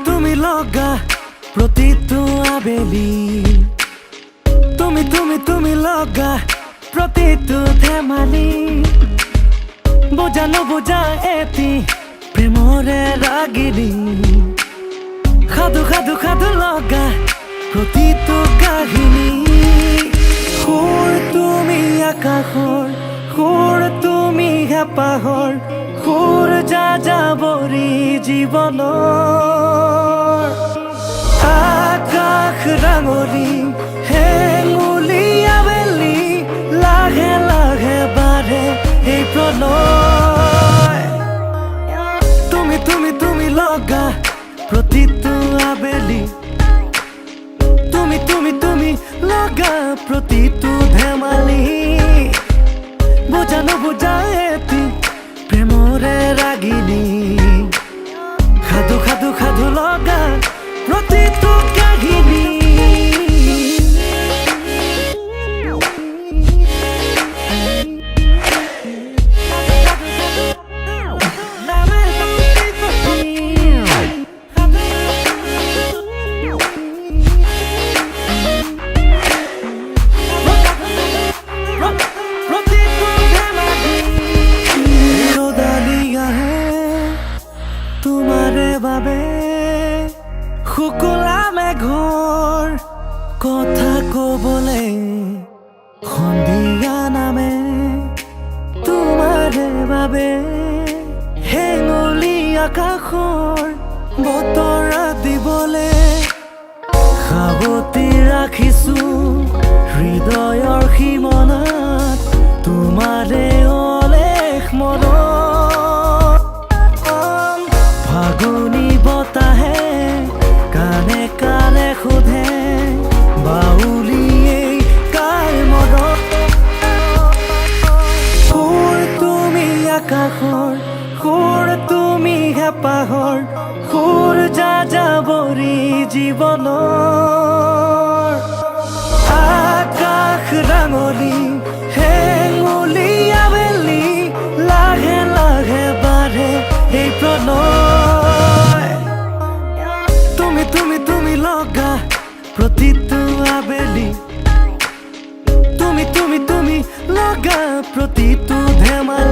তুমি লগা প্ৰতিটো আবেলি তুমি লগা প্ৰতিটো ধেমালি বুজা নুবুজা এটি প্ৰেমৰে ৰাগিনী সাধু লগা প্ৰতিটো কাহিনী সুৰ তুমি আকাশৰ সুৰ তুমি হেঁপাহৰ সুৰ যাযাবৰী জীৱনৰ আকাশ ৰাঙলী হেঙুলি আবেলি লাহে লাহে বাঢ়ে এই প্ৰণয় তুমি লগা প্ৰতিটো আবেলি তুমি লগা প্ৰতিটো ধেমালি বুজা নুবুজা এটি প্ৰেমৰে ৰাগিনী সাধু লগা প্ৰতিটো কাহিনী তোমাৰে বাবে শুকুলা মেঘৰ কথা কবলে সন্ধিয়া নামে তোমাৰে বাবে হেঙুলি আকাশৰ বতৰা দিবলে সাৱতি ৰাখিছো হৃদয়ৰ সীমনাত তোমাৰে অলেখ মনত ফাগুনী বতাহে কানে কানে সোধে বাউলিয়েই কাৰ মনত সুৰ তুমি আকাশৰ সুৰ তুমি হেঁপাহৰ সুৰ যাযাবৰী জীৱনৰ আকাশ ৰাঙলী হেঙুলি আবেলি লাহে লাহে বাঢ়ে এই প্ৰণয় তুমি লগা প্ৰতিটো আবেলি তুমি লগা প্ৰতিটো ধেমালি